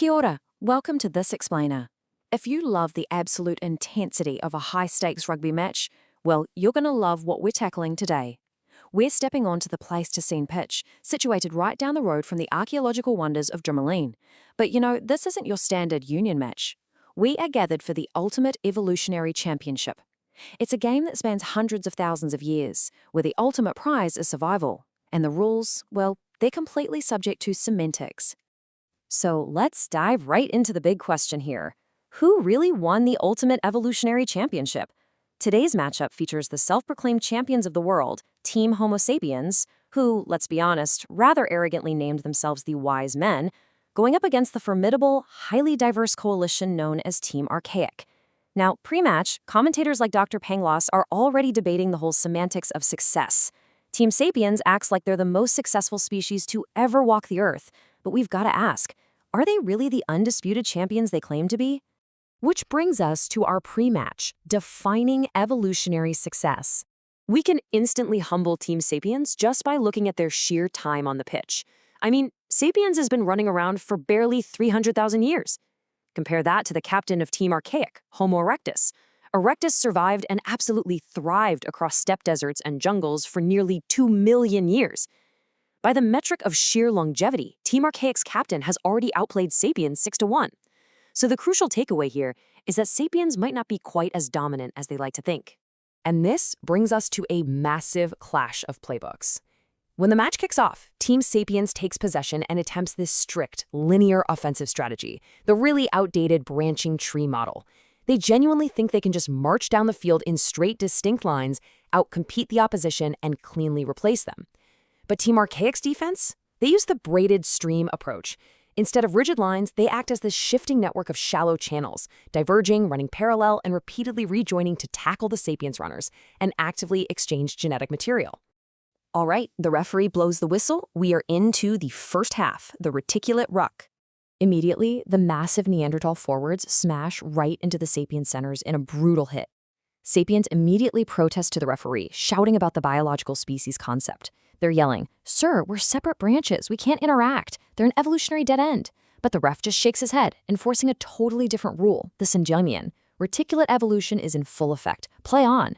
Kia ora, welcome to This Explainer. If you love the absolute intensity of a high-stakes rugby match, well, you're going to love what we're tackling today. We're stepping onto the Pleistocene Pitch, situated right down the road from the archaeological wonders of Drummondine. But this isn't your standard union match. We are gathered for the ultimate evolutionary championship. It's a game that spans hundreds of thousands of years, where the ultimate prize is survival. And the rules, well, they're completely subject to semantics. So let's dive right into the big question here. Who really won the ultimate evolutionary championship? Today's matchup features the self-proclaimed champions of the world, Team Homo sapiens, who, let's be honest, rather arrogantly named themselves the Wise Men, going up against the formidable, highly diverse coalition known as Team Archaic. Now, pre-match, commentators like Dr. Pangloss are already debating the whole semantics of success. Team Sapiens acts like they're the most successful species to ever walk the Earth, but we've got to ask, are they really the undisputed champions they claim to be? Which brings us to our pre-match, defining evolutionary success. We can instantly humble Team Sapiens just by looking at their sheer time on the pitch. I mean, Sapiens has been running around for barely 300,000 years. Compare that to the captain of Team Archaic, Homo erectus. Erectus survived and absolutely thrived across steppe deserts and jungles for nearly 2 million years. By the metric of sheer longevity, Team Archaic's captain has already outplayed Sapiens 6-1. So the crucial takeaway here is that Sapiens might not be quite as dominant as they like to think. And this brings us to a massive clash of playbooks. When the match kicks off, Team Sapiens takes possession and attempts this strict, linear offensive strategy, the really outdated branching tree model. They genuinely think they can just march down the field in straight, distinct lines, outcompete the opposition, and cleanly replace them. But Team Archaic's defense? They use the braided stream approach. Instead of rigid lines, they act as this shifting network of shallow channels, diverging, running parallel, and repeatedly rejoining to tackle the Sapiens runners and actively exchange genetic material. All right, the referee blows the whistle. We are into the first half, the Reticulate Ruck. Immediately, the massive Neanderthal forwards smash right into the Sapiens centers in a brutal hit. Sapiens immediately protest to the referee, shouting about the biological species concept. They're yelling, "Sir, we're separate branches. We can't interact. They're an evolutionary dead end." But the ref just shakes his head, enforcing a totally different rule, the Syngemian. Reticulate evolution is in full effect. Play on.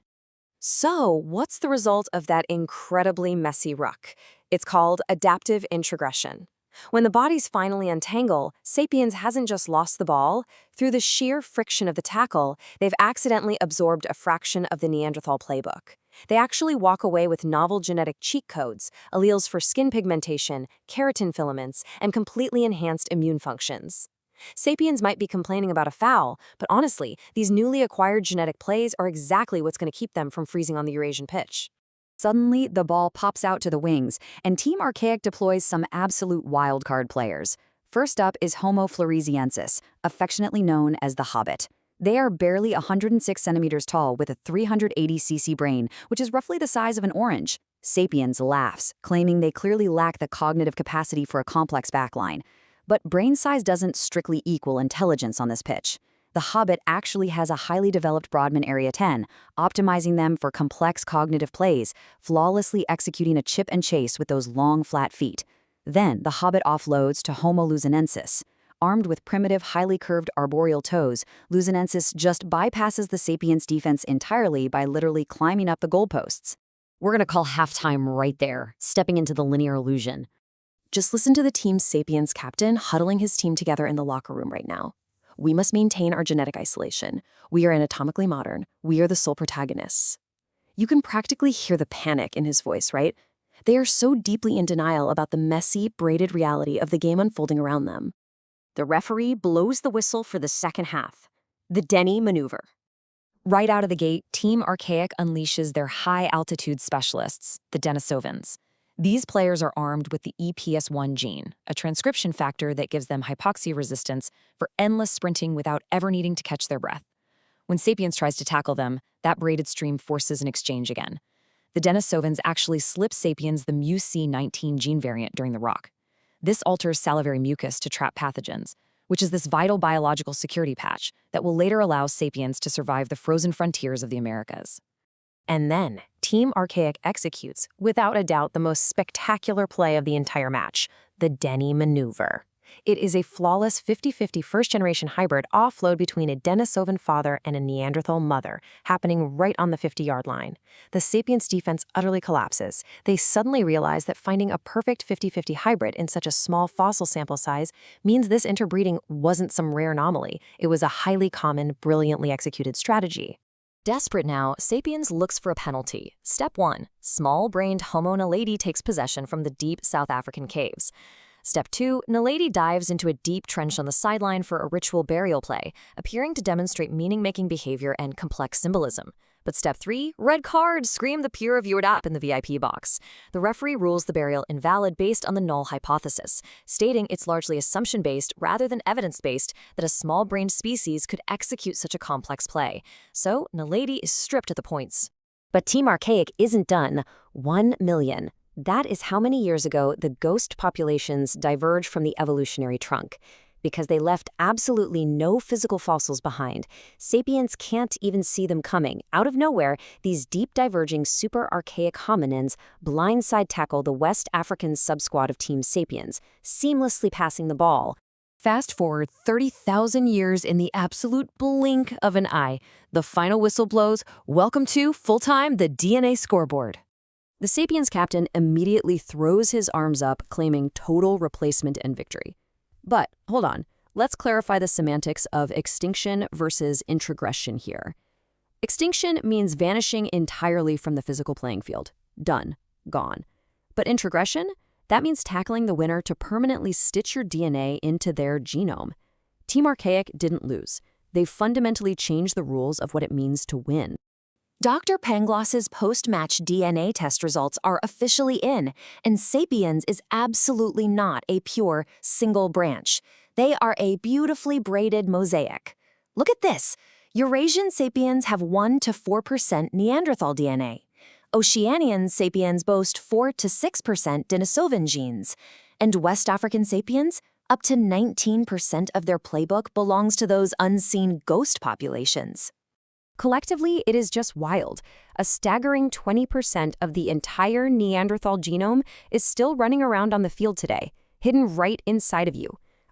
So, what's the result of that incredibly messy ruck? It's called adaptive introgression. When the bodies finally untangle, Sapiens hasn't just lost the ball. Through the sheer friction of the tackle, they've accidentally absorbed a fraction of the Neanderthal playbook. They actually walk away with novel genetic cheat codes, alleles for skin pigmentation, keratin filaments, and completely enhanced immune functions. Sapiens might be complaining about a foul, but honestly, these newly acquired genetic plays are exactly what's going to keep them from freezing on the Eurasian pitch. Suddenly, the ball pops out to the wings, and Team Archaic deploys some absolute wildcard players. First up is Homo floresiensis, affectionately known as the Hobbit. They are barely 106 centimeters tall with a 380cc brain, which is roughly the size of an orange. Sapiens laughs, claiming they clearly lack the cognitive capacity for a complex backline. But brain size doesn't strictly equal intelligence on this pitch. The Hobbit actually has a highly developed Brodmann Area 10, optimizing them for complex cognitive plays, flawlessly executing a chip and chase with those long, flat feet. Then, the Hobbit offloads to Homo luzonensis. Armed with primitive, highly curved arboreal toes, luzonensis just bypasses the Sapiens defense entirely by literally climbing up the goalposts. We're going to call halftime right there, stepping into the linear illusion. Just listen to the Team Sapiens captain huddling his team together in the locker room right now. "We must maintain our genetic isolation. We are anatomically modern. We are the sole protagonists." You can practically hear the panic in his voice, right? They are so deeply in denial about the messy, braided reality of the game unfolding around them. The referee blows the whistle for the second half, the Denny maneuver. Right out of the gate, Team Archaic unleashes their high-altitude specialists, the Denisovans. These players are armed with the EPS1 gene, a transcription factor that gives them hypoxia resistance for endless sprinting without ever needing to catch their breath. When Sapiens tries to tackle them, that braided stream forces an exchange again. The Denisovans actually slip Sapiens the MUC19 gene variant during the ruck. This alters salivary mucus to trap pathogens, which is this vital biological security patch that will later allow Sapiens to survive the frozen frontiers of the Americas. And then, Team Archaic executes, without a doubt, the most spectacular play of the entire match, the Denny maneuver. It is a flawless 50-50 first-generation hybrid offload between a Denisovan father and a Neanderthal mother, happening right on the 50-yard line. The Sapiens defense utterly collapses. They suddenly realize that finding a perfect 50-50 hybrid in such a small fossil sample size means this interbreeding wasn't some rare anomaly. It was a highly common, brilliantly executed strategy. Desperate now, Sapiens looks for a penalty. Step 1. Small-brained Homo naledi takes possession from the deep South African caves. Step 2. Naledi dives into a deep trench on the sideline for a ritual burial play, appearing to demonstrate meaning-making behavior and complex symbolism. But step 3. Red card! Scream the peer-reviewed app in the VIP box. The referee rules the burial invalid based on the null hypothesis, stating it's largely assumption-based rather than evidence-based that a small-brained species could execute such a complex play. So, Naledi is stripped of the points. But Team Archaic isn't done. 1 million. That is how many years ago the ghost populations diverged from the evolutionary trunk. Because they left absolutely no physical fossils behind, sapiens can't even see them coming. Out of nowhere, these deep diverging super archaic hominins blindside tackle the West African subsquad of Team Sapiens, seamlessly passing the ball. Fast forward 30,000 years in the absolute blink of an eye. The final whistle blows. Welcome to, full-time, the DNA Scoreboard. The Sapiens captain immediately throws his arms up, claiming total replacement and victory. But, hold on, let's clarify the semantics of extinction versus introgression here. Extinction means vanishing entirely from the physical playing field. Done. Gone. But introgression? That means tackling the winner to permanently stitch your DNA into their genome. Team Archaic didn't lose. They fundamentally changed the rules of what it means to win. Dr. Pangloss's post-match DNA test results are officially in, and Sapiens is absolutely not a pure single branch. They are a beautifully braided mosaic. Look at this. Eurasian sapiens have 1 to 4% Neanderthal DNA. Oceanian sapiens boast 4 to 6% Denisovan genes. And West African sapiens, up to 19% of their playbook belongs to those unseen ghost populations. Collectively, it is just wild. A staggering 20% of the entire Neanderthal genome is still running around on the field today, hidden right inside of you.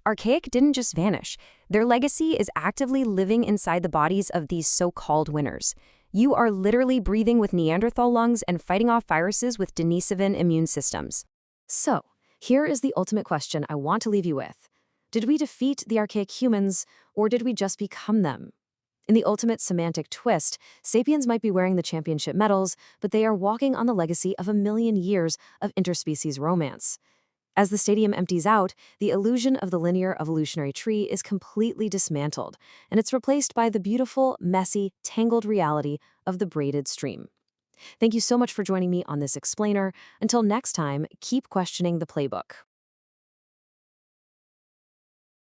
Archaic didn't just vanish. Their legacy is actively living inside the bodies of these so-called winners. You are literally breathing with Neanderthal lungs and fighting off viruses with Denisovan immune systems. So, here is the ultimate question I want to leave you with. Did we defeat the archaic humans, or did we just become them? In the ultimate semantic twist, sapiens might be wearing the championship medals, but they are walking on the legacy of 1 million years of interspecies romance. As the stadium empties out, the illusion of the linear evolutionary tree is completely dismantled, and it's replaced by the beautiful, messy, tangled reality of the braided stream. Thank you so much for joining me on this explainer. Until next time, keep questioning the playbook.